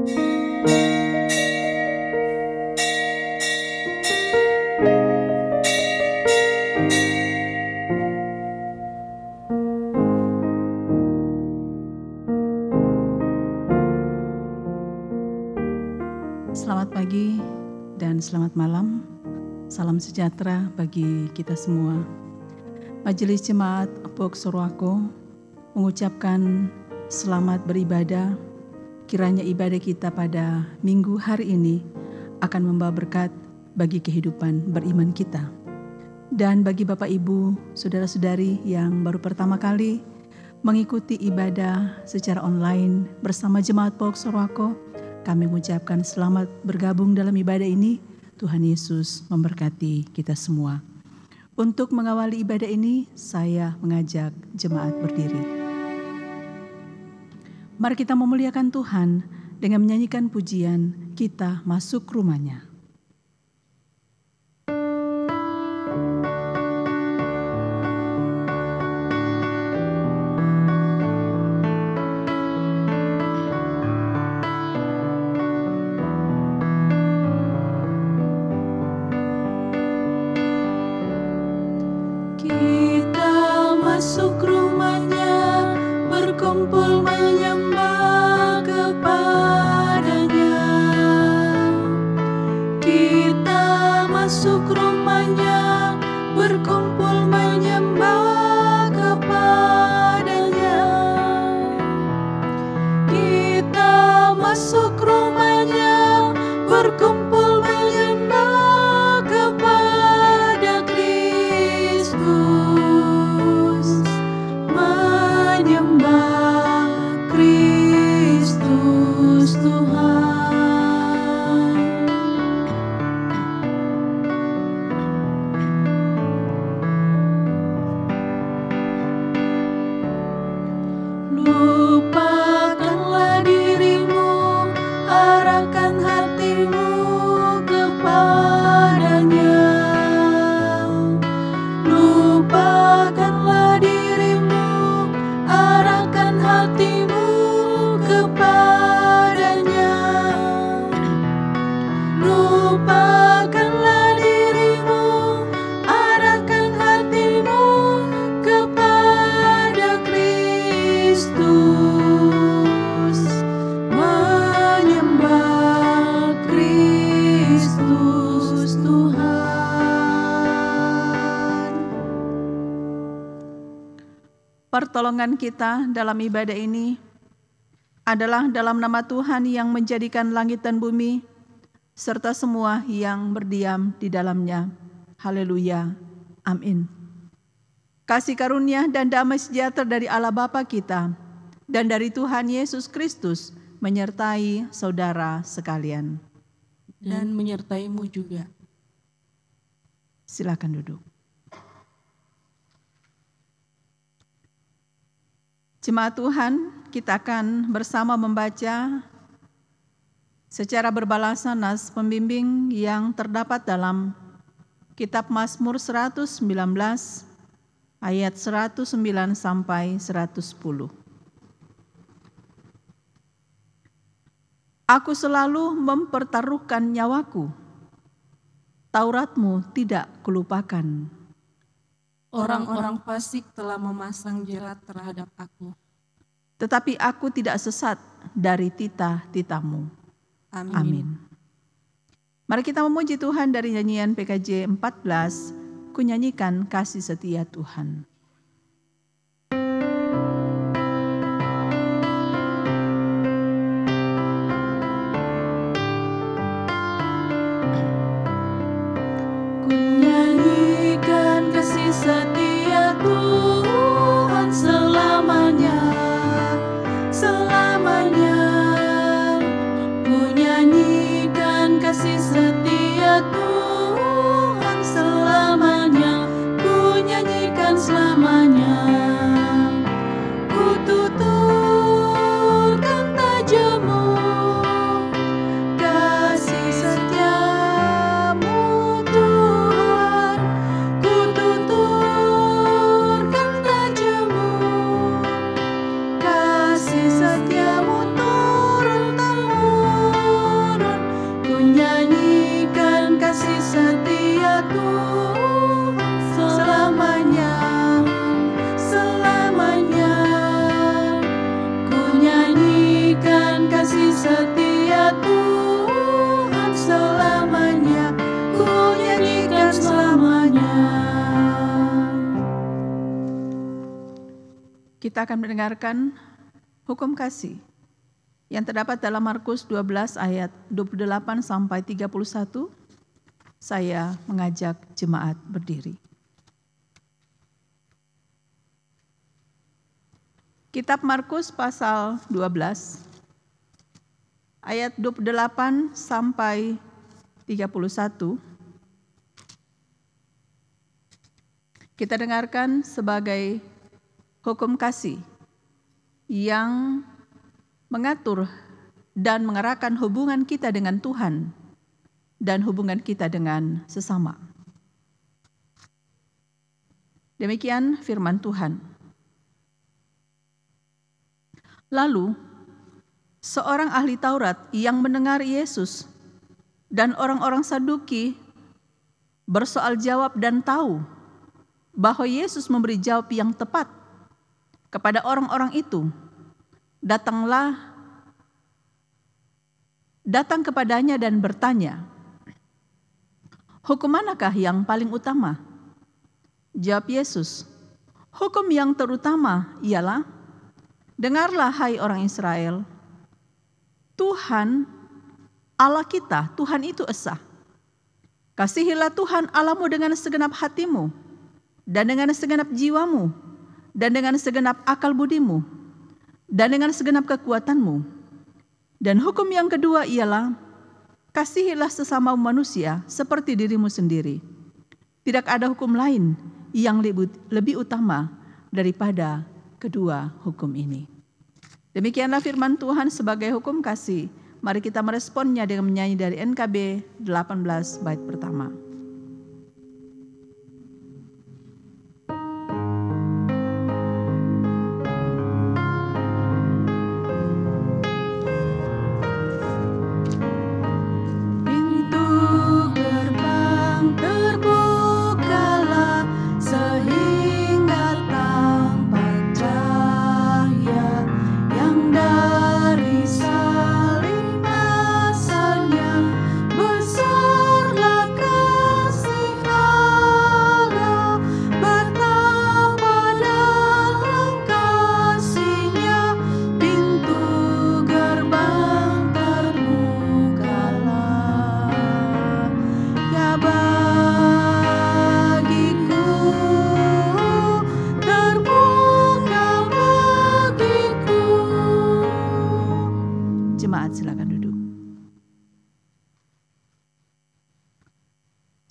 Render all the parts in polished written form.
Selamat pagi dan selamat malam. Salam sejahtera bagi kita semua. Majelis Jemaat Pok Sorowako mengucapkan selamat beribadah. Kiranya ibadah kita pada minggu hari ini akan membawa berkat bagi kehidupan beriman kita. Dan bagi Bapak Ibu, saudara-saudari yang baru pertama kali mengikuti ibadah secara online bersama Jemaat Pok Sorowako, kami mengucapkan selamat bergabung dalam ibadah ini. Tuhan Yesus memberkati kita semua. Untuk mengawali ibadah ini, saya mengajak jemaat berdiri. Mari kita memuliakan Tuhan dengan menyanyikan pujian Kita Masuk Rumah-Nya. Masuk rumahnya, berkumpul menyembah kepadanya. Kita masuk rumahnya, berkumpul menyembah kepadanya. Kita masuk rumahnya, berkumpul menyembah kepada Kristus. Menyembah Kristus Tuhan. Lupakanlah dirimu, arahkan hatimu kepadanya. Lupakanlah dirimu, arahkan hatimu kepadanya. Lupakanlah dirimu, arahkan hatimu kepada Kristus. Menyembah Kristus Tuhan. Pertolongan kita dalam ibadah ini adalah dalam nama Tuhan yang menjadikan langit dan bumi, serta semua yang berdiam di dalamnya. Haleluya. Amin. Kasih karunia dan damai sejahtera dari Allah Bapa kita dan dari Tuhan Yesus Kristus menyertai saudara sekalian. Dan menyertaimu juga. Silakan duduk. Jemaat Tuhan, kita akan bersama membaca secara berbalasan nas pembimbing yang terdapat dalam Kitab Mazmur 119 ayat 109 sampai 110. Aku selalu mempertaruhkan nyawaku, Tauratmu tidak kulupakan. Orang-orang fasik telah memasang jerat terhadap aku. Tetapi aku tidak sesat dari titah-titah-Mu. Amin. Mari kita memuji Tuhan dari nyanyian PKJ 14, Ku nyanyikan kasih setia Tuhan. Ku nyanyikan kasih setia Tuhan selamanya, selamanya. Ku nyanyikan kasih setia Tuhan selamanya. Ku nyanyikan selamanya. Kita akan mendengarkan hukum kasih yang terdapat dalam Markus 12 ayat 28 sampai 31. Saya mengajak jemaat berdiri. Kitab Markus pasal 12 ayat 28 sampai 31. Kita dengarkan sebagai hukum kasih yang mengatur dan mengarahkan hubungan kita dengan Tuhan dan hubungan kita dengan sesama. Demikian firman Tuhan. Lalu, seorang ahli Taurat yang mendengar Yesus dan orang-orang Saduki bersoal jawab dan tahu bahwa Yesus memberi jawab yang tepat kepada orang-orang itu, datang kepadanya dan bertanya, "Hukum manakah yang paling utama?" Jawab Yesus, "Hukum yang terutama ialah, dengarlah hai orang Israel, Tuhan Allah kita, Tuhan itu esa. Kasihilah Tuhan Allahmu dengan segenap hatimu, dan dengan segenap jiwamu, dan dengan segenap akal budimu, dan dengan segenap kekuatanmu. Dan hukum yang kedua ialah, kasihilah sesama manusia seperti dirimu sendiri. Tidak ada hukum lain yang lebih utama daripada kedua hukum ini." Demikianlah firman Tuhan sebagai hukum kasih. Mari kita meresponnya dengan menyanyi dari NKB 18 bait pertama.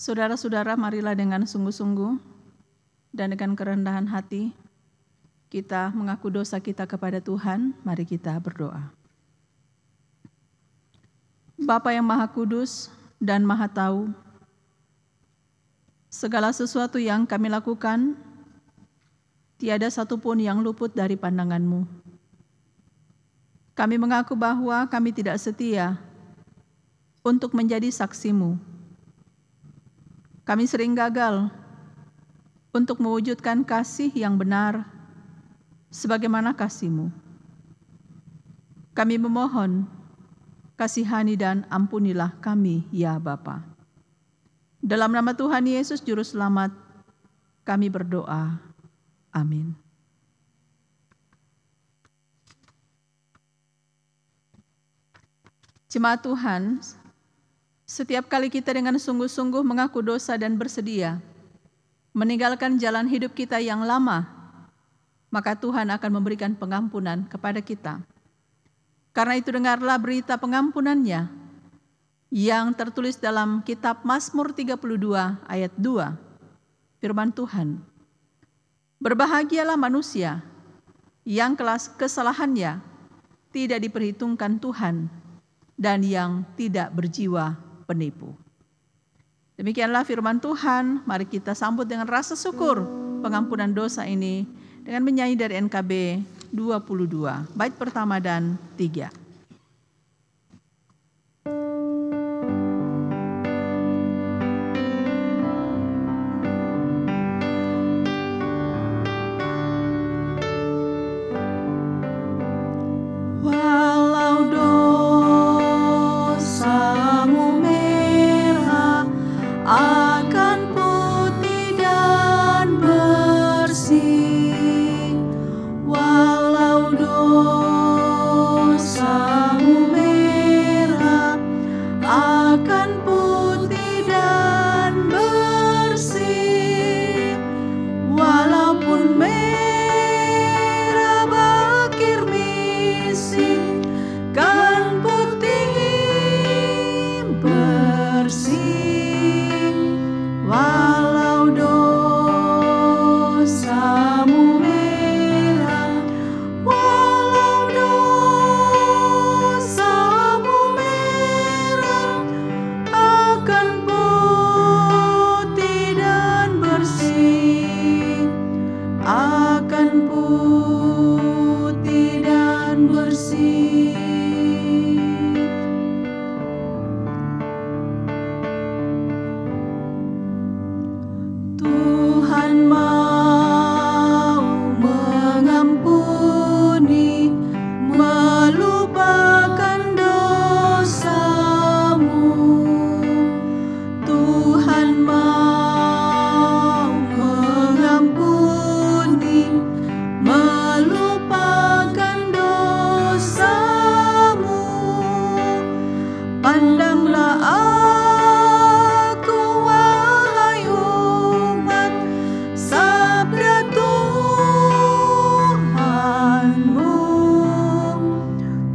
Saudara-saudara, marilah dengan sungguh-sungguh dan dengan kerendahan hati kita mengaku dosa kita kepada Tuhan. Mari kita berdoa. Bapa yang Maha Kudus dan Maha Tahu, segala sesuatu yang kami lakukan, tiada satupun yang luput dari pandangan-Mu. Kami mengaku bahwa kami tidak setia untuk menjadi saksi-Mu. Kami sering gagal untuk mewujudkan kasih yang benar sebagaimana kasih-Mu. Kami memohon, kasihani dan ampunilah kami, ya Bapa. Dalam nama Tuhan Yesus Juru Selamat, kami berdoa. Amin. Jemaat Tuhan, setiap kali kita dengan sungguh-sungguh mengaku dosa dan bersedia meninggalkan jalan hidup kita yang lama, maka Tuhan akan memberikan pengampunan kepada kita. Karena itu dengarlah berita pengampunan-Nya yang tertulis dalam kitab Mazmur 32 ayat 2. Firman Tuhan, "Berbahagialah manusia yang kesalahannya tidak diperhitungkan Tuhan dan yang tidak berjiwa penipu." Demikianlah firman Tuhan. Mari kita sambut dengan rasa syukur pengampunan dosa ini dengan menyanyi dari NKB 22 bait pertama dan 3. Akan putih dan bersih. Pandanglah aku, wahai umat, sabda Tuhanmu.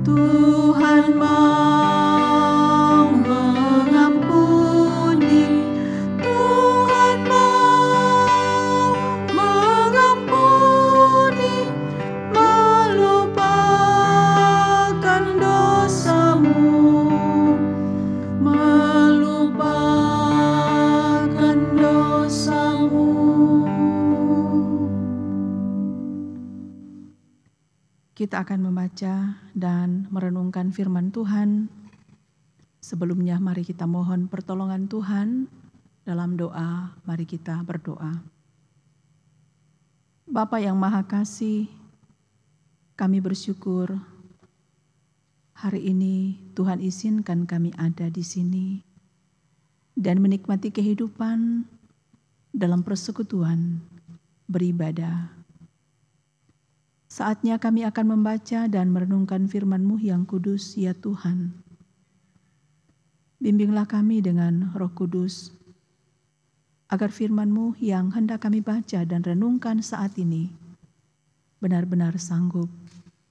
Tuhan mau mengampuni, Tuhan mau mengampuni, melupakan dosamu, melupakan dosamu. Kita akan membaca dan merenungkan firman Tuhan. Sebelumnya mari kita mohon pertolongan Tuhan dalam doa. Mari kita berdoa. Bapa yang Maha Kasih, kami bersyukur hari ini Tuhan izinkan kami ada di sini dan menikmati kehidupan dalam persekutuan beribadah. Saatnya kami akan membaca dan merenungkan firman-Mu yang kudus, ya Tuhan. Bimbinglah kami dengan Roh Kudus, agar firman-Mu yang hendak kami baca dan renungkan saat ini benar-benar sanggup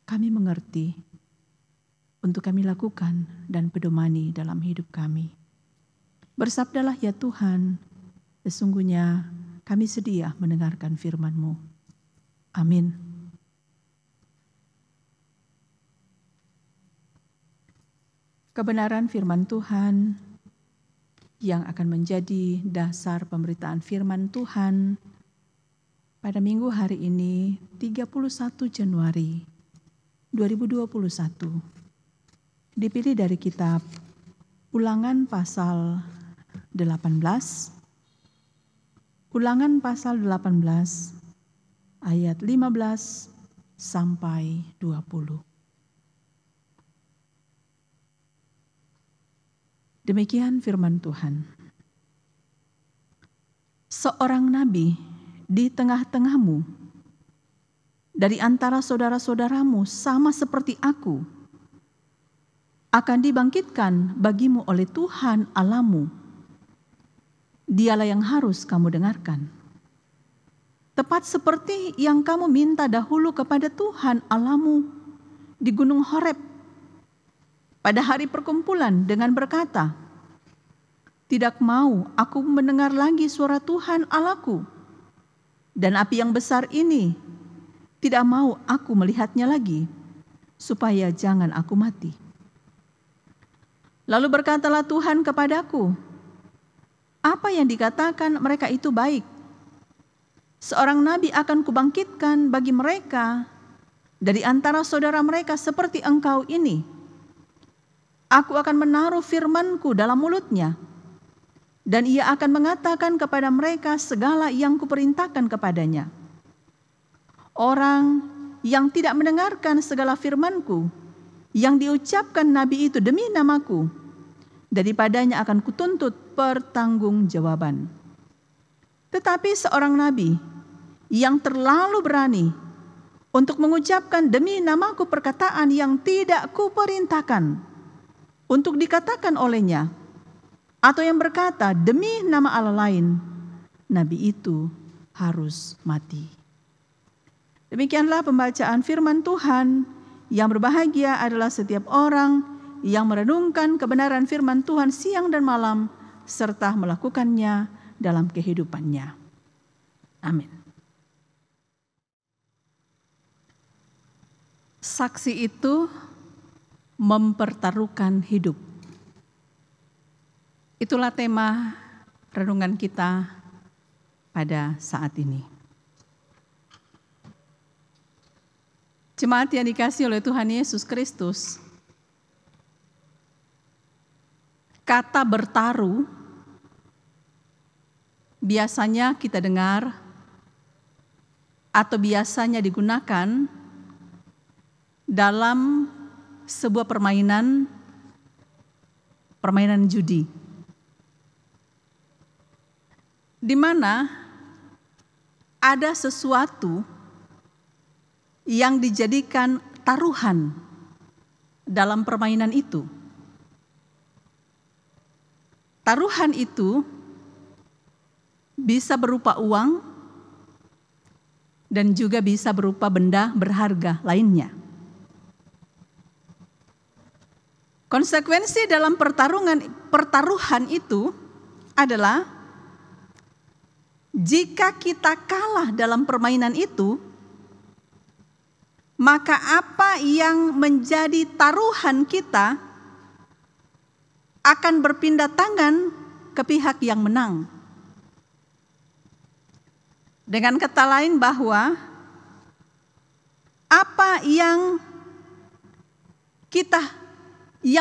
kami mengerti untuk kami lakukan dan pedomani dalam hidup kami. Bersabdalah ya Tuhan, sesungguhnya kami sedia mendengarkan firman-Mu. Amin. Kebenaran firman Tuhan yang akan menjadi dasar pemberitaan firman Tuhan pada minggu hari ini 31 Januari 2021 dipilih dari kitab Ulangan pasal 18, Ulangan pasal 18 ayat 15 sampai 20. Demikian firman Tuhan. Seorang nabi di tengah-tengahmu, dari antara saudara-saudaramu sama seperti aku, akan dibangkitkan bagimu oleh Tuhan Allahmu. Dialah yang harus kamu dengarkan. Tepat seperti yang kamu minta dahulu kepada Tuhan Allahmu di Gunung Horeb pada hari perkumpulan dengan berkata, "Tidak mau aku mendengar lagi suara Tuhan Allahku, dan api yang besar ini tidak mau aku melihatnya lagi, supaya jangan aku mati." Lalu berkatalah Tuhan kepadaku, "Apa yang dikatakan mereka itu baik. Seorang nabi akan kubangkitkan bagi mereka dari antara saudara mereka seperti engkau ini. Aku akan menaruh firman-Ku dalam mulutnya, dan ia akan mengatakan kepada mereka segala yang kuperintahkan kepadanya. Orang yang tidak mendengarkan segala firman-Ku yang diucapkan nabi itu demi nama-Ku, daripadanya akan kutuntut pertanggungjawaban. Tetapi seorang nabi yang terlalu berani untuk mengucapkan demi nama-Ku perkataan yang tidak kuperintahkan untuk dikatakan olehnya, atau yang berkata demi nama Allah lain, nabi itu harus mati." Demikianlah pembacaan firman Tuhan. Yang berbahagia adalah setiap orang yang merenungkan kebenaran firman Tuhan siang dan malam, serta melakukannya dalam kehidupannya. Amin. Saksi itu mempertaruhkan hidup. Itulah tema renungan kita pada saat ini. Jemaat yang dikasihi oleh Tuhan Yesus Kristus, kata bertaruh biasanya kita dengar atau biasanya digunakan dalam sebuah permainan judi, di mana ada sesuatu yang dijadikan taruhan dalam permainan itu. taruhan itu bisa berupa uang dan juga bisa berupa benda berharga lainnya. Konsekuensi dalam pertaruhan itu adalah jika kita kalah dalam permainan itu, maka apa yang menjadi taruhan kita akan berpindah tangan ke pihak yang menang. Dengan kata lain bahwa apa yang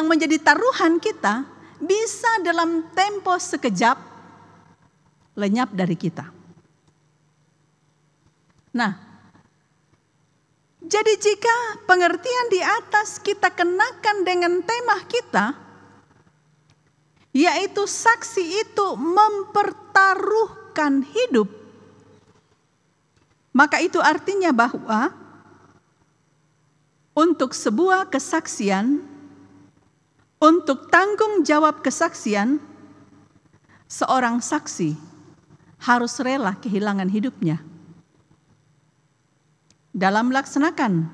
menjadi taruhan kita bisa dalam tempo sekejap lenyap dari kita. Nah, jadi jika pengertian di atas kita kenakan dengan tema kita, yaitu saksi itu mempertaruhkan hidup, maka itu artinya bahwa untuk sebuah kesaksian, untuk tanggung jawab kesaksian, seorang saksi harus rela kehilangan hidupnya dalam melaksanakan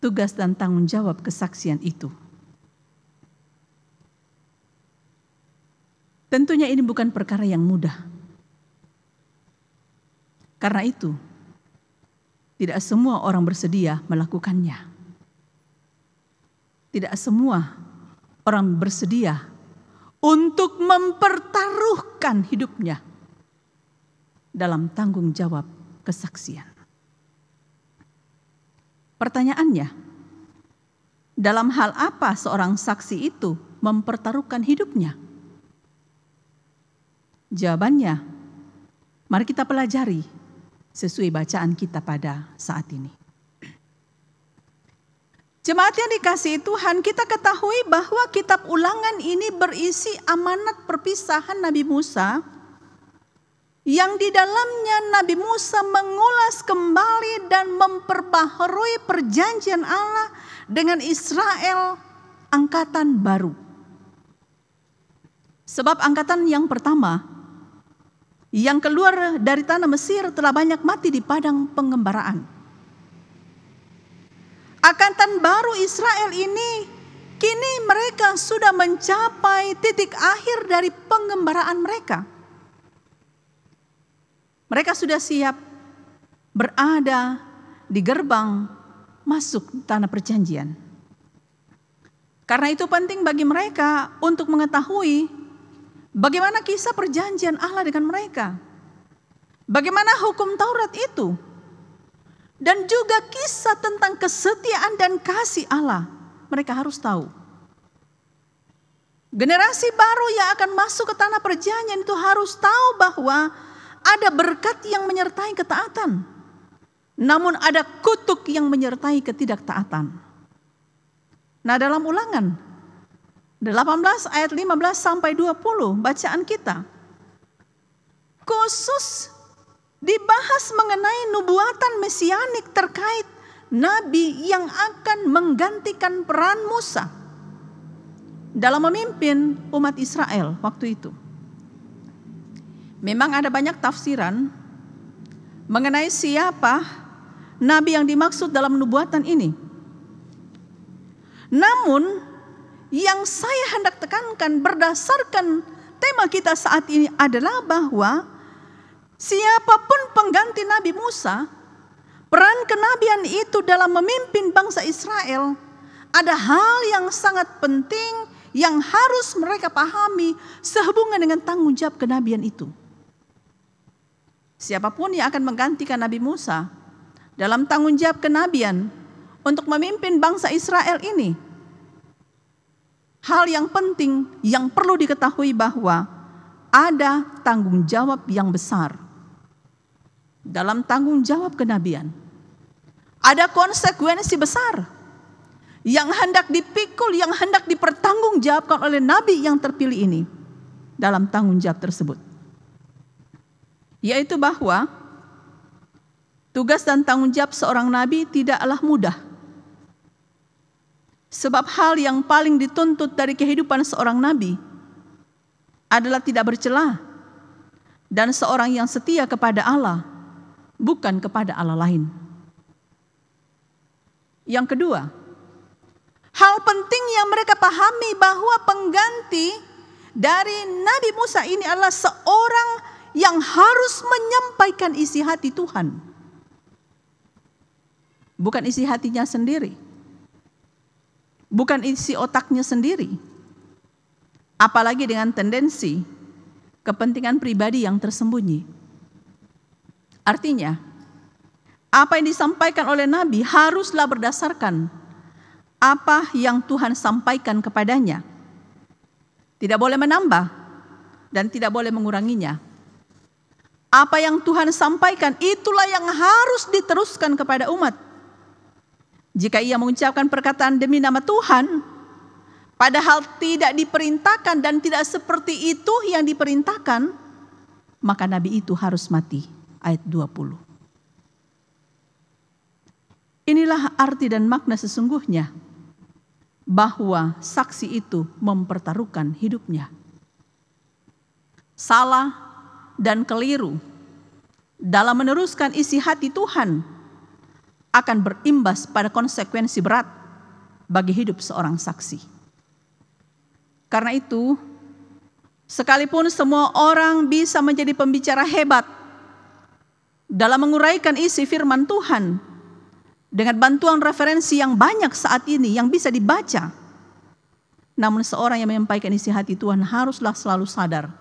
tugas dan tanggung jawab kesaksian itu. Tentunya ini bukan perkara yang mudah. Karena itu, tidak semua orang bersedia melakukannya. Tidak semua orang bersedia untuk mempertaruhkan hidupnya dalam tanggung jawab kesaksian. Pertanyaannya, dalam hal apa seorang saksi itu mempertaruhkan hidupnya? Jawabannya, mari kita pelajari sesuai bacaan kita pada saat ini. Jemaat yang dikasihi Tuhan, kita ketahui bahwa kitab Ulangan ini berisi amanat perpisahan Nabi Musa, yang di dalamnya Nabi Musa mengulas kembali dan memperbaharui perjanjian Allah dengan Israel angkatan baru. Sebab angkatan yang pertama yang keluar dari tanah Mesir telah banyak mati di padang pengembaraan. Angkatan baru Israel ini kini mereka sudah mencapai titik akhir dari pengembaraan mereka. Mereka sudah siap berada di gerbang masuk tanah perjanjian. Karena itu penting bagi mereka untuk mengetahui bagaimana kisah perjanjian Allah dengan mereka. Bagaimana hukum Taurat itu. Dan juga kisah tentang kesetiaan dan kasih Allah. Mereka harus tahu. Generasi baru yang akan masuk ke tanah perjanjian itu harus tahu bahwa ada berkat yang menyertai ketaatan. Namun ada kutuk yang menyertai ketidaktaatan. Nah, dalam Ulangan 18 ayat 15 sampai 20 bacaan kita khusus dibahas mengenai nubuatan mesianik terkait nabi yang akan menggantikan peran Musa dalam memimpin umat Israel waktu itu. Memang ada banyak tafsiran mengenai siapa nabi yang dimaksud dalam nubuatan ini. Namun yang saya hendak tekankan berdasarkan tema kita saat ini adalah bahwa siapapun pengganti Nabi Musa, peran kenabian itu dalam memimpin bangsa Israel, ada hal yang sangat penting yang harus mereka pahami sehubungan dengan tanggung jawab kenabian itu. Siapapun yang akan menggantikan Nabi Musa dalam tanggung jawab kenabian untuk memimpin bangsa Israel ini, hal yang penting yang perlu diketahui bahwa ada tanggung jawab yang besar dalam tanggung jawab kenabian. Ada konsekuensi besar yang hendak dipikul, yang hendak dipertanggungjawabkan oleh nabi yang terpilih ini dalam tanggung jawab tersebut. Yaitu bahwa tugas dan tanggung jawab seorang nabi tidaklah mudah. Sebab hal yang paling dituntut dari kehidupan seorang nabi adalah tidak bercela dan seorang yang setia kepada Allah, bukan kepada Allah lain. Yang kedua, hal penting yang mereka pahami bahwa pengganti dari Nabi Musa ini adalah seorang yang harus menyampaikan isi hati Tuhan. Bukan isi hatinya sendiri. Bukan isi otaknya sendiri. Apalagi dengan tendensi kepentingan pribadi yang tersembunyi. Artinya, apa yang disampaikan oleh Nabi haruslah berdasarkan apa yang Tuhan sampaikan kepadanya. Tidak boleh menambah dan tidak boleh menguranginya. Apa yang Tuhan sampaikan itulah yang harus diteruskan kepada umat. Jika ia mengucapkan perkataan demi nama Tuhan, padahal tidak diperintahkan dan tidak seperti itu yang diperintahkan, maka Nabi itu harus mati. Ayat 20. Inilah arti dan makna sesungguhnya bahwa saksi itu mempertaruhkan hidupnya. Salah dan keliru dalam meneruskan isi hati Tuhan akan berimbas pada konsekuensi berat bagi hidup seorang saksi. Karena itu, sekalipun semua orang bisa menjadi pembicara hebat dalam menguraikan isi firman Tuhan dengan bantuan referensi yang banyak saat ini yang bisa dibaca, namun seorang yang menyampaikan isi hati Tuhan haruslah selalu sadar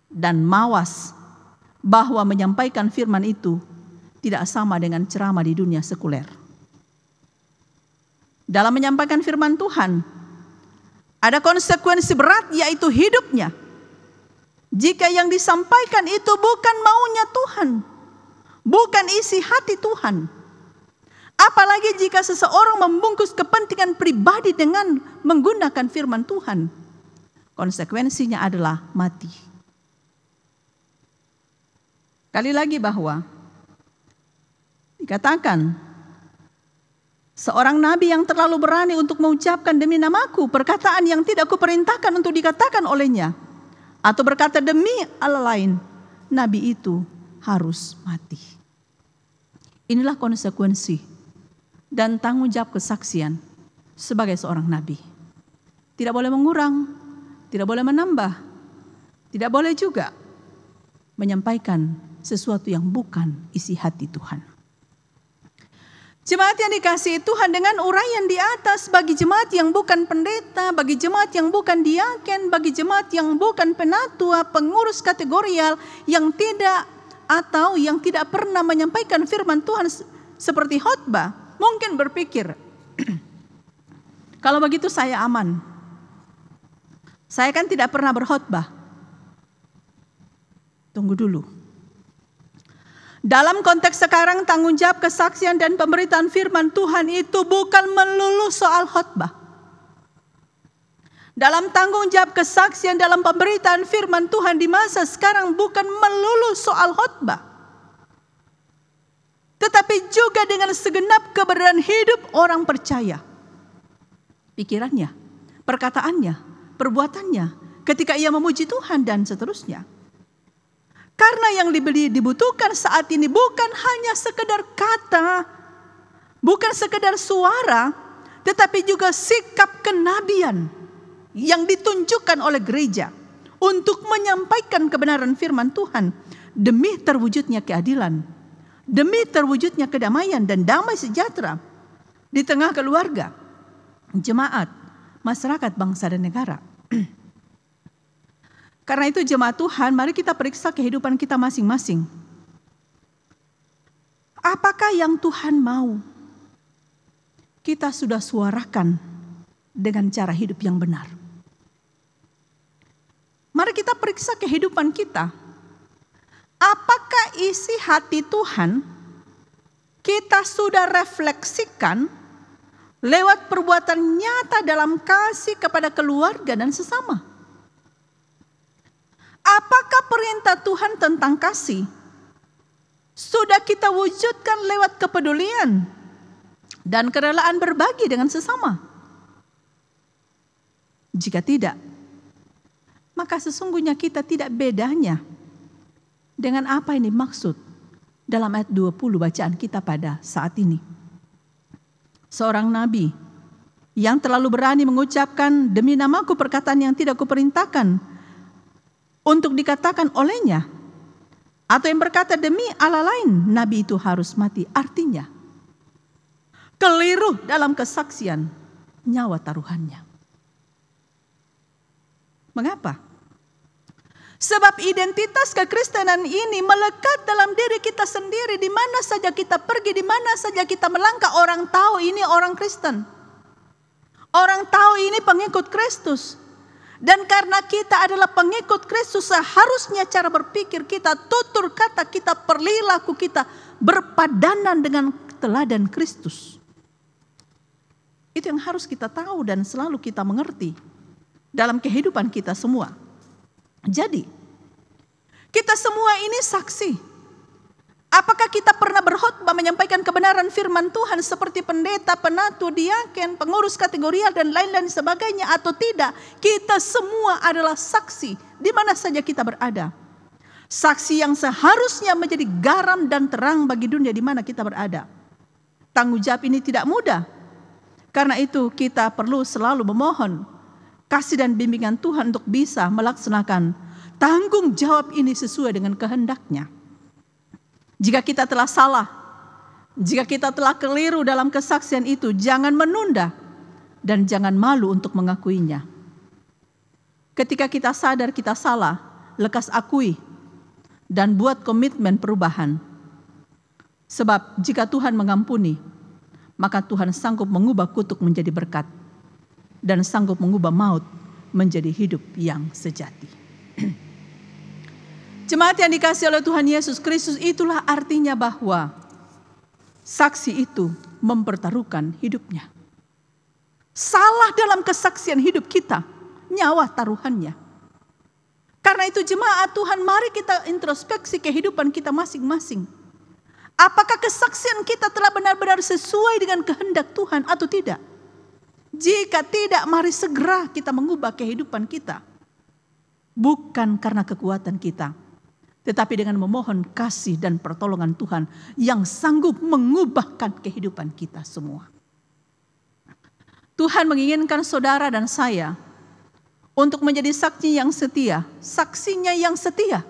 dan mawas bahwa menyampaikan firman itu tidak sama dengan ceramah di dunia sekuler. Dalam menyampaikan firman Tuhan, ada konsekuensi berat, yaitu hidupnya. Jika yang disampaikan itu bukan maunya Tuhan, bukan isi hati Tuhan. Apalagi jika seseorang membungkus kepentingan pribadi dengan menggunakan firman Tuhan, konsekuensinya adalah mati. Kali lagi bahwa dikatakan seorang nabi yang terlalu berani untuk mengucapkan demi namaku perkataan yang tidak kuperintahkan untuk dikatakan olehnya, atau berkata demi Allah lain, nabi itu harus mati. Inilah konsekuensi dan tanggung jawab kesaksian sebagai seorang nabi. Tidak boleh mengurang, tidak boleh menambah, tidak boleh juga menyampaikan sesuatu yang bukan isi hati Tuhan. Jemaat yang dikasihi Tuhan, dengan uraian di atas bagi jemaat yang bukan pendeta, bagi jemaat yang bukan diaken, bagi jemaat yang bukan penatua, pengurus kategorial yang tidak atau yang tidak pernah menyampaikan firman Tuhan seperti khotbah, mungkin berpikir, kalau begitu saya aman. Saya kan tidak pernah berkhotbah. Tunggu dulu. Dalam konteks sekarang, tanggung jawab kesaksian dan pemberitaan firman Tuhan itu bukan melulu soal khotbah. Dalam tanggung jawab kesaksian dalam pemberitaan firman Tuhan di masa sekarang bukan melulu soal khotbah, tetapi juga dengan segenap keberadaan hidup orang percaya. Pikirannya, perkataannya, perbuatannya, ketika ia memuji Tuhan dan seterusnya. Karena yang dibutuhkan saat ini bukan hanya sekedar kata, bukan sekedar suara, tetapi juga sikap kenabian yang ditunjukkan oleh gereja untuk menyampaikan kebenaran firman Tuhan demi terwujudnya keadilan, demi terwujudnya kedamaian dan damai sejahtera di tengah keluarga, jemaat, masyarakat, bangsa dan negara. Karena itu jemaat Tuhan, mari kita periksa kehidupan kita masing-masing. Apakah yang Tuhan mau kita sudah suarakan dengan cara hidup yang benar? Mari kita periksa kehidupan kita. Apakah isi hati Tuhan kita sudah refleksikan lewat perbuatan nyata dalam kasih kepada keluarga dan sesama? Apakah perintah Tuhan tentang kasih sudah kita wujudkan lewat kepedulian dan kerelaan berbagi dengan sesama? Jika tidak, maka Apakah sesungguhnya kita tidak bedanya dengan apa yang dimaksud dalam ayat 20 bacaan kita pada saat ini? Seorang nabi yang terlalu berani mengucapkan demi namaku perkataan yang tidak kuperintahkan untuk dikatakan olehnya, atau yang berkata demi Allah lain, nabi itu harus mati. Artinya, keliru dalam kesaksian, nyawa taruhannya. Mengapa? Sebab identitas kekristenan ini melekat dalam diri kita sendiri. Di mana saja kita pergi, di mana saja kita melangkah, orang tahu ini orang Kristen. Orang tahu ini pengikut Kristus. Dan karena kita adalah pengikut Kristus, seharusnya cara berpikir kita, tutur kata kita, perilaku kita berpadanan dengan teladan Kristus. Itu yang harus kita tahu dan selalu kita mengerti dalam kehidupan kita semua. Jadi, kita semua ini saksi. Apakah kita pernah berkhotbah menyampaikan kebenaran firman Tuhan seperti pendeta, penatu, diaken, pengurus kategorial dan lain-lain sebagainya atau tidak? Kita semua adalah saksi di mana saja kita berada. Saksi yang seharusnya menjadi garam dan terang bagi dunia di mana kita berada. Tanggung jawab ini tidak mudah. Karena itu kita perlu selalu memohon kasih dan bimbingan Tuhan untuk bisa melaksanakan tanggung jawab ini sesuai dengan kehendak-Nya. Jika kita telah salah, jika kita telah keliru dalam kesaksian itu, jangan menunda dan jangan malu untuk mengakuinya. Ketika kita sadar kita salah, lekas akui dan buat komitmen perubahan. Sebab jika Tuhan mengampuni, maka Tuhan sanggup mengubah kutuk menjadi berkat dan sanggup mengubah maut menjadi hidup yang sejati. Jemaat yang dikasihi oleh Tuhan Yesus Kristus, itulah artinya bahwa saksi itu mempertaruhkan hidupnya. Salah dalam kesaksian hidup kita, nyawa taruhannya. Karena itu jemaat Tuhan, mari kita introspeksi kehidupan kita masing-masing. Apakah kesaksian kita telah benar-benar sesuai dengan kehendak Tuhan atau tidak? Jika tidak, mari segera kita mengubah kehidupan kita. Bukan karena kekuatan kita, tetapi dengan memohon kasih dan pertolongan Tuhan yang sanggup mengubahkan kehidupan kita semua. Tuhan menginginkan saudara dan saya untuk menjadi saksi yang setia, saksinya yang setia.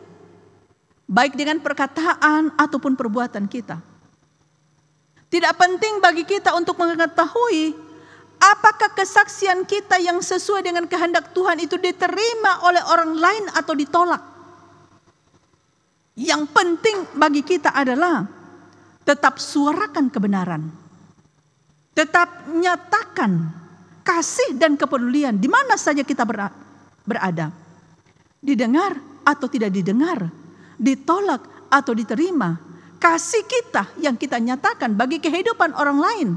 Baik dengan perkataan ataupun perbuatan kita. Tidak penting bagi kita untuk mengetahui apakah kesaksian kita yang sesuai dengan kehendak Tuhan itu diterima oleh orang lain atau ditolak. Yang penting bagi kita adalah tetap suarakan kebenaran. Tetap nyatakan kasih dan kepedulian di mana saja kita berada. Didengar atau tidak didengar. Ditolak atau diterima, kasih kita yang kita nyatakan bagi kehidupan orang lain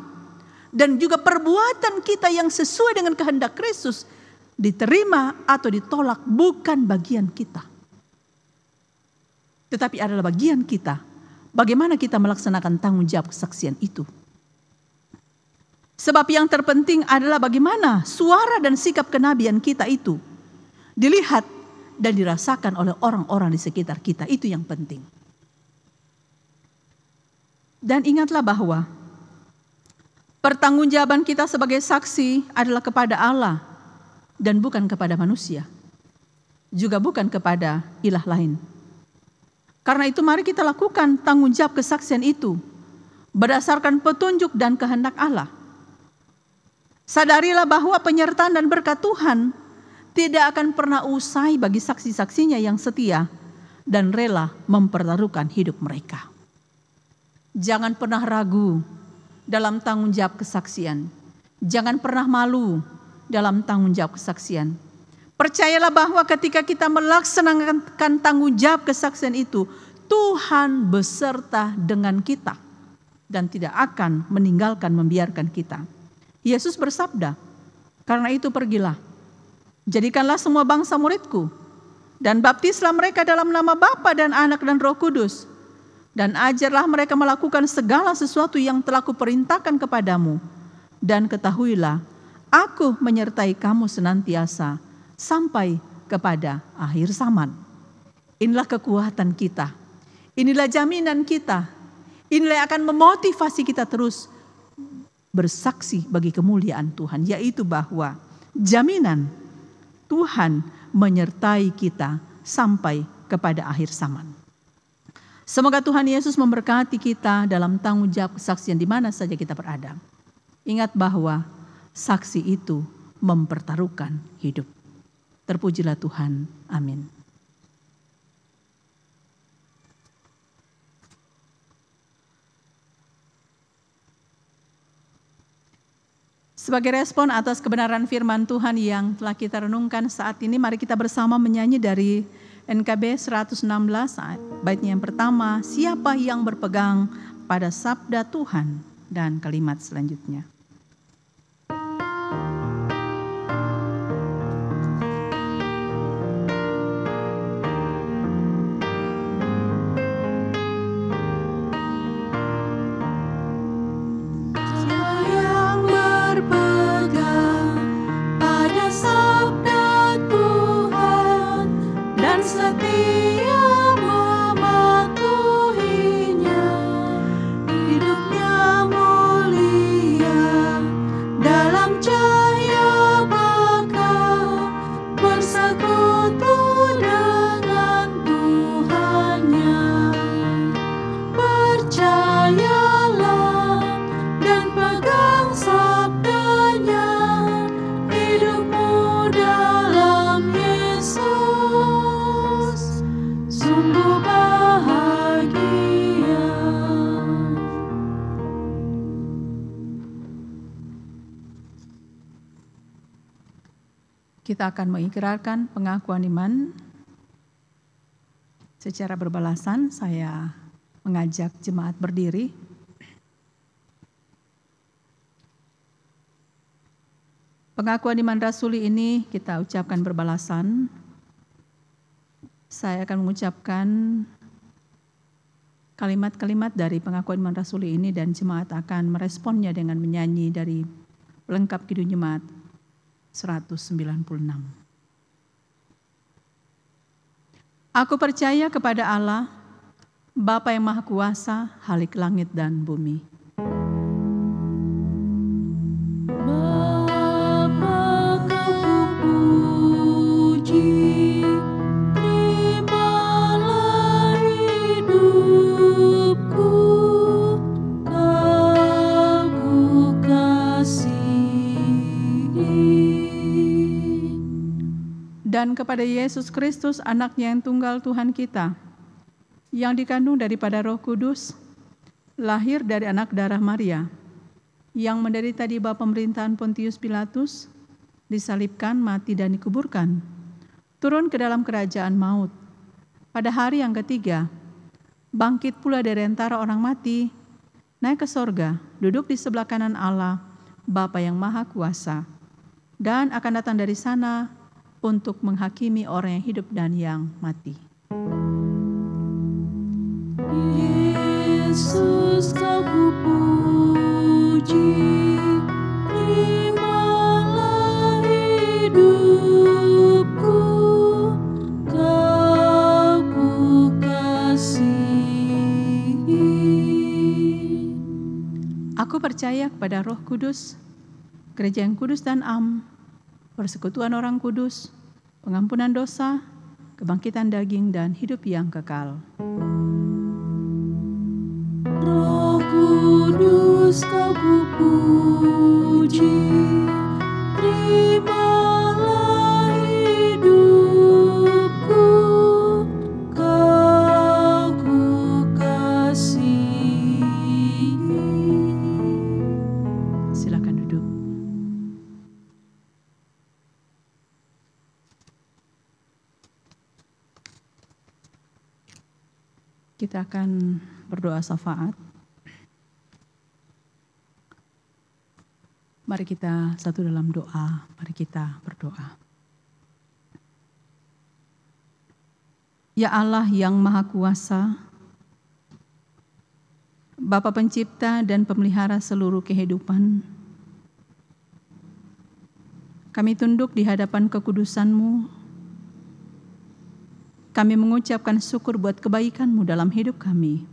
dan juga perbuatan kita yang sesuai dengan kehendak Kristus diterima atau ditolak bukan bagian kita, tetapi adalah bagian kita. Bagaimana kita melaksanakan tanggung jawab kesaksian itu? Sebab yang terpenting adalah bagaimana suara dan sikap kenabian kita itu dilihat dan dirasakan oleh orang-orang di sekitar kita. Itu yang penting. Dan ingatlah bahwa pertanggungjawaban kita sebagai saksi adalah kepada Allah dan bukan kepada manusia. Juga bukan kepada ilah lain. Karena itu mari kita lakukan tanggung jawab kesaksian itu berdasarkan petunjuk dan kehendak Allah. Sadarilah bahwa penyertaan dan berkat Tuhan tidak akan pernah usai bagi saksi-saksinya yang setia dan rela mempertaruhkan hidup mereka. Jangan pernah ragu dalam tanggung jawab kesaksian. Jangan pernah malu dalam tanggung jawab kesaksian. Percayalah bahwa ketika kita melaksanakan tanggung jawab kesaksian itu, Tuhan beserta dengan kita dan tidak akan meninggalkan membiarkan kita. Yesus bersabda, karena itu pergilah. Jadikanlah semua bangsa muridku dan baptislah mereka dalam nama Bapa dan Anak dan Roh Kudus. Dan ajarlah mereka melakukan segala sesuatu yang telah kuperintahkan kepadamu. Dan ketahuilah, aku menyertai kamu senantiasa sampai kepada akhir zaman. Inilah kekuatan kita. Inilah jaminan kita. Inilah yang akan memotivasi kita terus bersaksi bagi kemuliaan Tuhan. Yaitu bahwa jaminan Tuhan menyertai kita sampai kepada akhir zaman. Semoga Tuhan Yesus memberkati kita dalam tanggung jawab kesaksian di mana saja kita berada. Ingat bahwa saksi itu mempertaruhkan hidup. Terpujilah Tuhan. Amin. Sebagai respon atas kebenaran firman Tuhan yang telah kita renungkan saat ini, mari kita bersama menyanyi dari NKB 116, baitnya yang pertama, siapa yang berpegang pada sabda Tuhan, dan kalimat selanjutnya. Kita akan mengikrarkan pengakuan iman secara berbalasan. Saya mengajak jemaat berdiri. Pengakuan iman rasuli ini kita ucapkan berbalasan. Saya akan mengucapkan kalimat-kalimat dari pengakuan iman rasuli ini dan jemaat akan meresponnya dengan menyanyi dari pelengkap Kidung Jemaat 196. Aku percaya kepada Allah, Bapa yang Maha Kuasa, Khalik langit dan bumi. Dan kepada Yesus Kristus, anaknya yang tunggal Tuhan kita, yang dikandung daripada Roh Kudus, lahir dari anak darah Maria, yang menderita di bawah pemerintahan Pontius Pilatus, disalibkan, mati dan dikuburkan, turun ke dalam kerajaan maut. Pada hari yang ketiga, bangkit pula dari antara orang mati, naik ke sorga, duduk di sebelah kanan Allah, Bapa yang Maha Kuasa, dan akan datang dari sana untuk menghakimi orang yang hidup dan yang mati. Yesus, kau kupuji, terimalah hidupku, kau kukasihi. Aku percaya kepada Roh Kudus, gereja yang kudus dan am, persekutuan orang kudus, pengampunan dosa, kebangkitan daging, dan hidup yang kekal. Roh Kudus, kau kupuji, terimalah hidupku, kau kukasihi. Silakan duduk. Kita akan berdoa syafaat. Mari kita satu dalam doa, mari kita berdoa. Ya Allah yang Maha Kuasa, Bapa Pencipta dan Pemelihara seluruh kehidupan, kami tunduk di hadapan kekudusan-Mu Kami mengucapkan syukur buat kebaikan-Mu dalam hidup kami.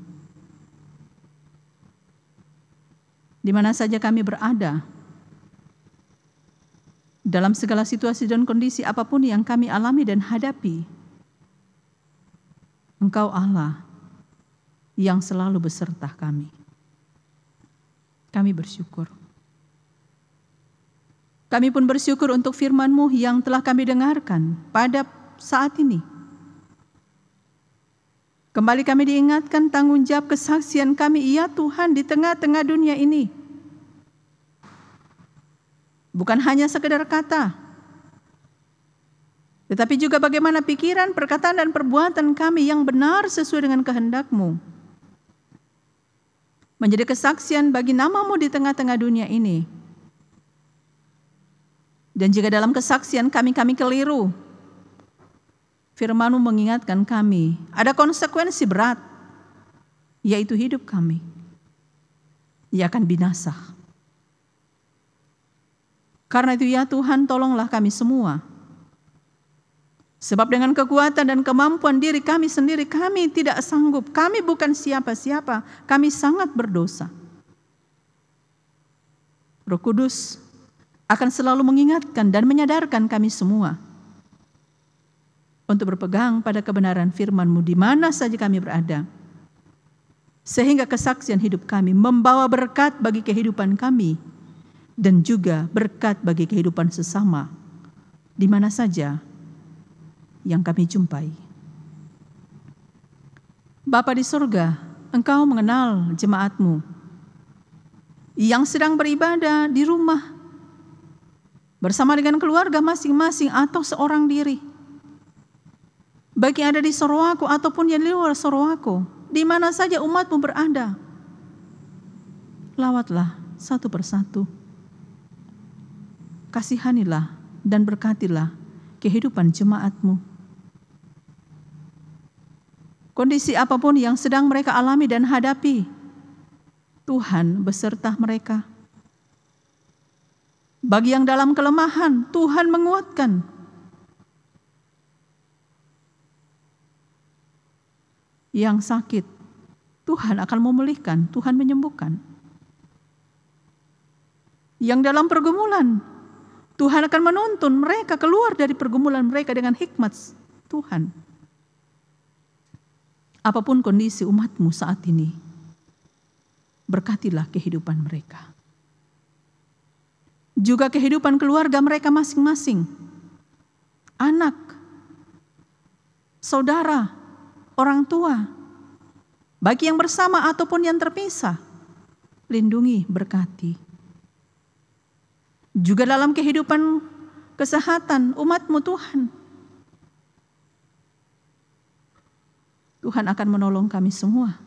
Di mana saja kami berada, dalam segala situasi dan kondisi apapun yang kami alami dan hadapi, Engkau Allah yang selalu beserta kami. Kami bersyukur. Kami pun bersyukur untuk firman-Mu yang telah kami dengarkan pada saat ini. Kembali kami diingatkan tanggung jawab kesaksian kami, ya Tuhan, di tengah-tengah dunia ini. Bukan hanya sekedar kata, tetapi juga bagaimana pikiran, perkataan, dan perbuatan kami yang benar sesuai dengan kehendak-Mu. Menjadi kesaksian bagi nama-Mu di tengah-tengah dunia ini. Dan jika dalam kesaksian kami keliru, firman-Mu mengingatkan kami, ada konsekuensi berat, yaitu hidup kami. Ia akan binasa. Karena itu ya Tuhan, tolonglah kami semua. Sebab dengan kekuatan dan kemampuan diri kami sendiri, kami tidak sanggup. Kami bukan siapa-siapa, kami sangat berdosa. Roh Kudus akan selalu mengingatkan dan menyadarkan kami semua untuk berpegang pada kebenaran firman-Mu di mana saja kami berada. Sehingga kesaksian hidup kami membawa berkat bagi kehidupan kami dan juga berkat bagi kehidupan sesama di mana saja yang kami jumpai. Bapa di surga, Engkau mengenal jemaat-Mu yang sedang beribadah di rumah bersama dengan keluarga masing-masing atau seorang diri. Baik yang ada di Sorowako ataupun yang di luar Sorowako, di mana saja umat-Mu berada. Lawatlah satu persatu. Kasihanilah dan berkatilah kehidupan jemaat-Mu. Kondisi apapun yang sedang mereka alami dan hadapi, Tuhan beserta mereka. Bagi yang dalam kelemahan, Tuhan menguatkan. Yang sakit, Tuhan akan memulihkan, Tuhan menyembuhkan. Yang dalam pergumulan, Tuhan akan menuntun mereka keluar dari pergumulan mereka dengan hikmat Tuhan. Apapun kondisi umat-Mu saat ini, berkatilah kehidupan mereka. Juga kehidupan keluarga mereka masing-masing. Anak, saudara, orang tua, bagi yang bersama ataupun yang terpisah, lindungi, berkati. Juga dalam kehidupan kesehatan umat-Mu Tuhan. Tuhan akan menolong kami semua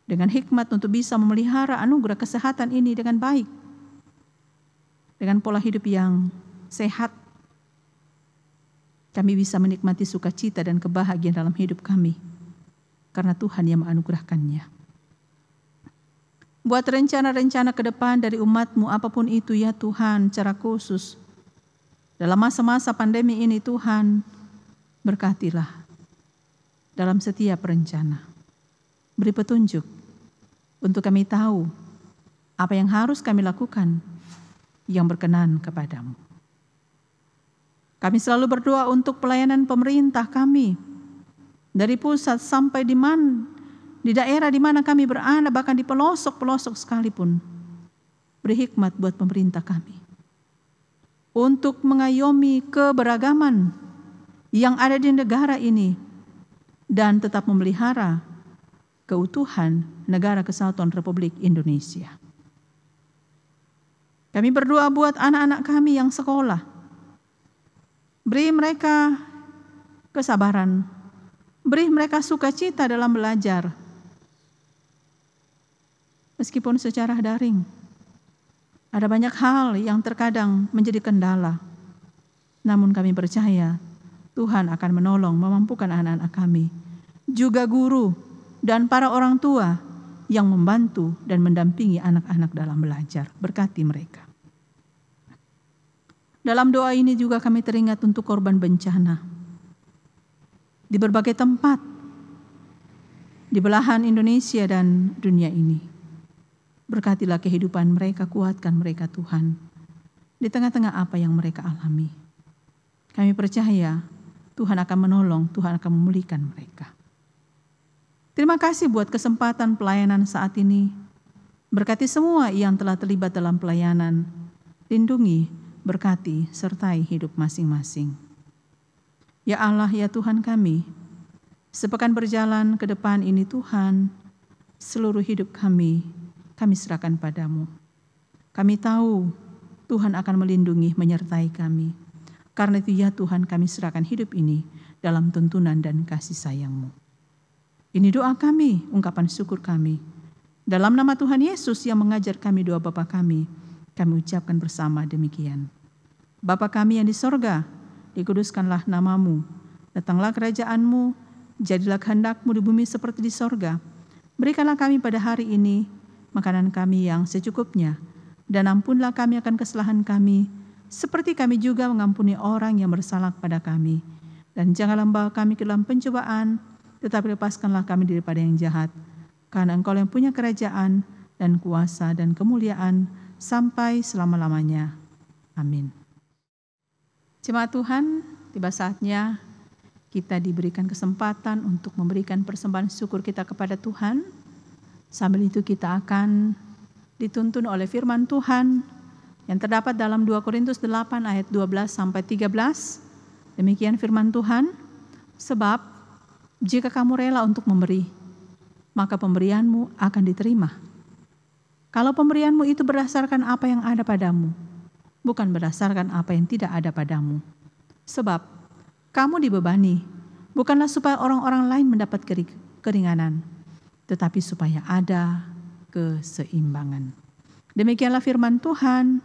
dengan hikmat untuk bisa memelihara anugerah kesehatan ini dengan baik. Dengan pola hidup yang sehat, kami bisa menikmati sukacita dan kebahagiaan dalam hidup kami. Karena Tuhan yang menganugerahkannya. Buat rencana-rencana ke depan dari umat-Mu apapun itu ya Tuhan, secara khusus. Dalam masa-masa pandemi ini Tuhan, berkatilah dalam setiap rencana. Beri petunjuk untuk kami tahu apa yang harus kami lakukan yang berkenan kepadamu. Kami selalu berdoa untuk pelayanan pemerintah kami, dari pusat sampai di daerah di mana kami berada, bahkan di pelosok-pelosok sekalipun. Beri hikmat buat pemerintah kami untuk mengayomi keberagaman yang ada di negara ini dan tetap memelihara keutuhan Negara Kesatuan Republik Indonesia. Kami berdoa buat anak-anak kami yang sekolah. Beri mereka kesabaran, beri mereka sukacita dalam belajar. Meskipun secara daring, ada banyak hal yang terkadang menjadi kendala. Namun kami percaya Tuhan akan menolong, memampukan anak-anak kami. Juga guru dan para orang tua yang membantu dan mendampingi anak-anak dalam belajar. Berkati mereka. Dalam doa ini juga kami teringat untuk korban bencana. di berbagai tempat, di belahan Indonesia dan dunia ini. Berkatilah kehidupan mereka, kuatkan mereka Tuhan, di tengah-tengah apa yang mereka alami. Kami percaya Tuhan akan menolong, Tuhan akan memulihkan mereka. Terima kasih buat kesempatan pelayanan saat ini. Berkati semua yang telah terlibat dalam pelayanan. Lindungi, berkati, sertai hidup masing-masing. Ya Allah, ya Tuhan kami, sepekan berjalan ke depan ini Tuhan, seluruh hidup kami serahkan padamu. Kami tahu Tuhan akan melindungi, menyertai kami. Karena itu ya Tuhan, kami serahkan hidup ini dalam tuntunan dan kasih sayang-Mu. Ini doa kami, ungkapan syukur kami. Dalam nama Tuhan Yesus yang mengajar kami doa Bapa kami ucapkan bersama demikian. Bapa kami yang di sorga, dikuduskanlah nama-Mu. Datanglah kerajaan-Mu, jadilah kehendak-Mu di bumi seperti di sorga. Berikanlah kami pada hari ini makanan kami yang secukupnya, dan ampunlah kami akan kesalahan kami, seperti kami juga mengampuni orang yang bersalah kepada kami. Dan janganlah membawa kami ke dalam pencobaan, tetapi lepaskanlah kami daripada yang jahat. Karena Engkau yang punya kerajaan dan kuasa dan kemuliaan sampai selama-lamanya. Amin. Jemaat Tuhan, tiba saatnya kita diberikan kesempatan untuk memberikan persembahan syukur kita kepada Tuhan. Sambil itu kita akan dituntun oleh firman Tuhan yang terdapat dalam 2 Korintus 8 ayat 12 sampai 13. Demikian firman Tuhan, sebab jika kamu rela untuk memberi, maka pemberianmu akan diterima. Kalau pemberianmu itu berdasarkan apa yang ada padamu, bukan berdasarkan apa yang tidak ada padamu. Sebab kamu dibebani, bukanlah supaya orang-orang lain mendapat keringanan, tetapi supaya ada keseimbangan. Demikianlah firman Tuhan.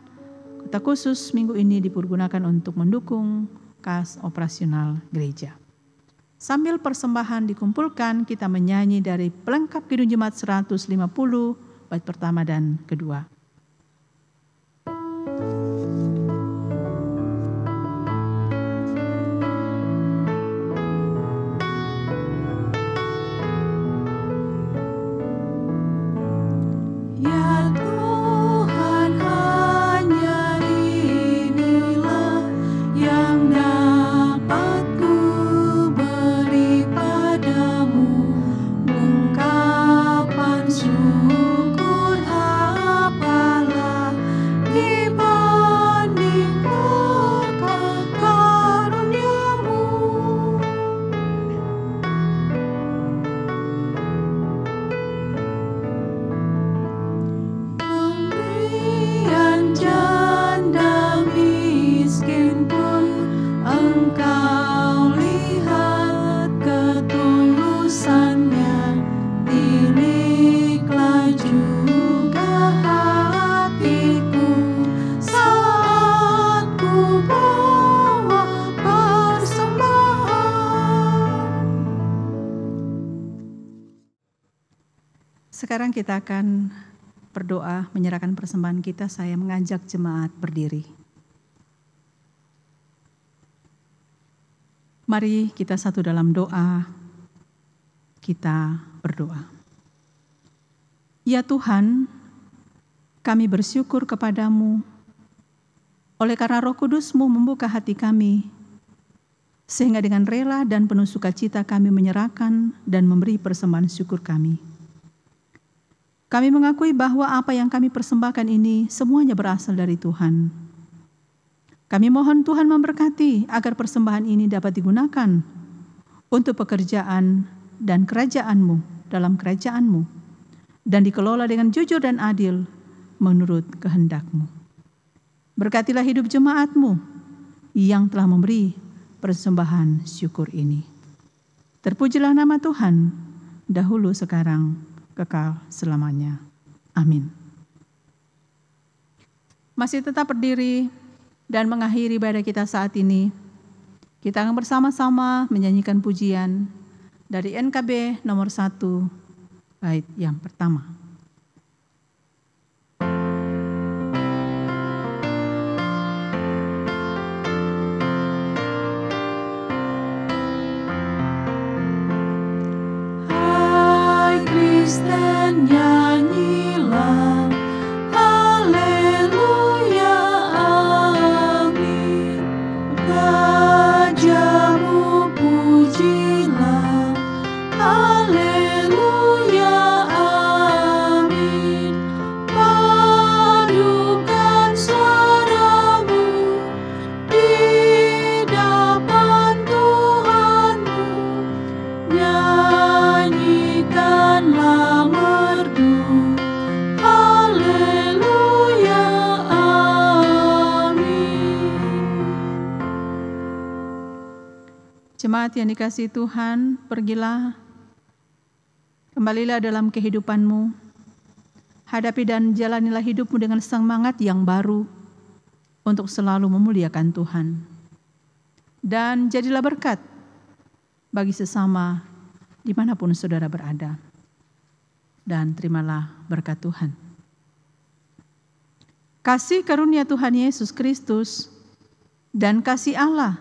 Kota khusus minggu ini dipergunakan untuk mendukung kas operasional gereja. Sambil persembahan dikumpulkan, kita menyanyi dari pelengkap Kidung Jemaat 150, bait pertama dan kedua. Sekarang kita akan berdoa menyerahkan persembahan kita. Saya mengajak jemaat berdiri. Mari kita satu dalam doa. Kita berdoa. Ya Tuhan, kami bersyukur kepadamu oleh karena Roh Kudus-Mu membuka hati kami, sehingga dengan rela dan penuh sukacita kami menyerahkan dan memberi persembahan syukur kami. Kami mengakui bahwa apa yang kami persembahkan ini semuanya berasal dari Tuhan. Kami mohon Tuhan memberkati agar persembahan ini dapat digunakan untuk pekerjaan dan kerajaan-Mu dalam kerajaan-Mu dan dikelola dengan jujur dan adil menurut kehendak-Mu. Berkatilah hidup jemaat-Mu yang telah memberi persembahan syukur ini. Terpujilah nama Tuhan dahulu, sekarang, kekal selamanya. Amin. Masih tetap berdiri dan mengakhiri ibadah kita saat ini. Kita akan bersama-sama menyanyikan pujian dari NKB nomor 1, bait yang pertama. Jemaat yang dikasihi Tuhan, pergilah, kembalilah dalam kehidupanmu, hadapi dan jalanilah hidupmu dengan semangat yang baru untuk selalu memuliakan Tuhan. Dan jadilah berkat bagi sesama dimanapun saudara berada. Dan terimalah berkat Tuhan. Kasih karunia Tuhan Yesus Kristus dan kasih Allah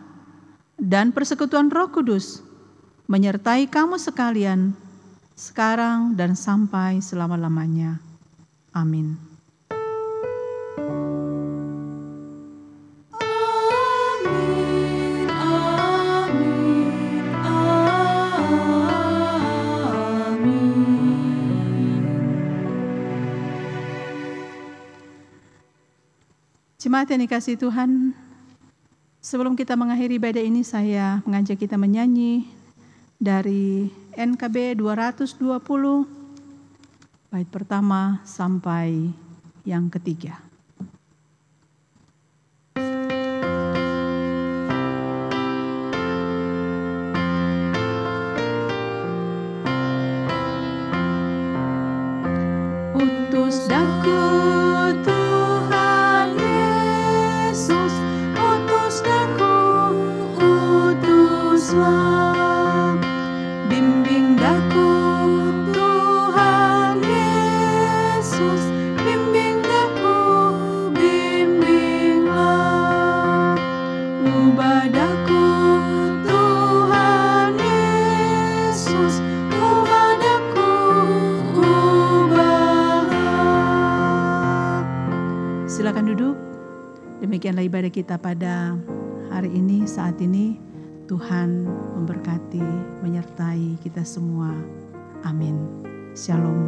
dan persekutuan Roh Kudus menyertai kamu sekalian sekarang dan sampai selama-lamanya. Amin. Jemaat yang dikasihi Tuhan, sebelum kita mengakhiri ibadah ini, saya mengajak kita menyanyi dari NKB 220, bait pertama sampai yang ketiga. Utus daku Tuhan Yesus, utus daku, utuslah. Bimbing daku Tuhan Yesus, bimbing daku, bimbinglah. Ubah daku Tuhan Yesus, ubah daku, ubahlah. Silakan duduk. Demikianlah ibadah kita pada hari ini, saat ini. Tuhan memberkati, menyertai kita semua. Amin. Shalom.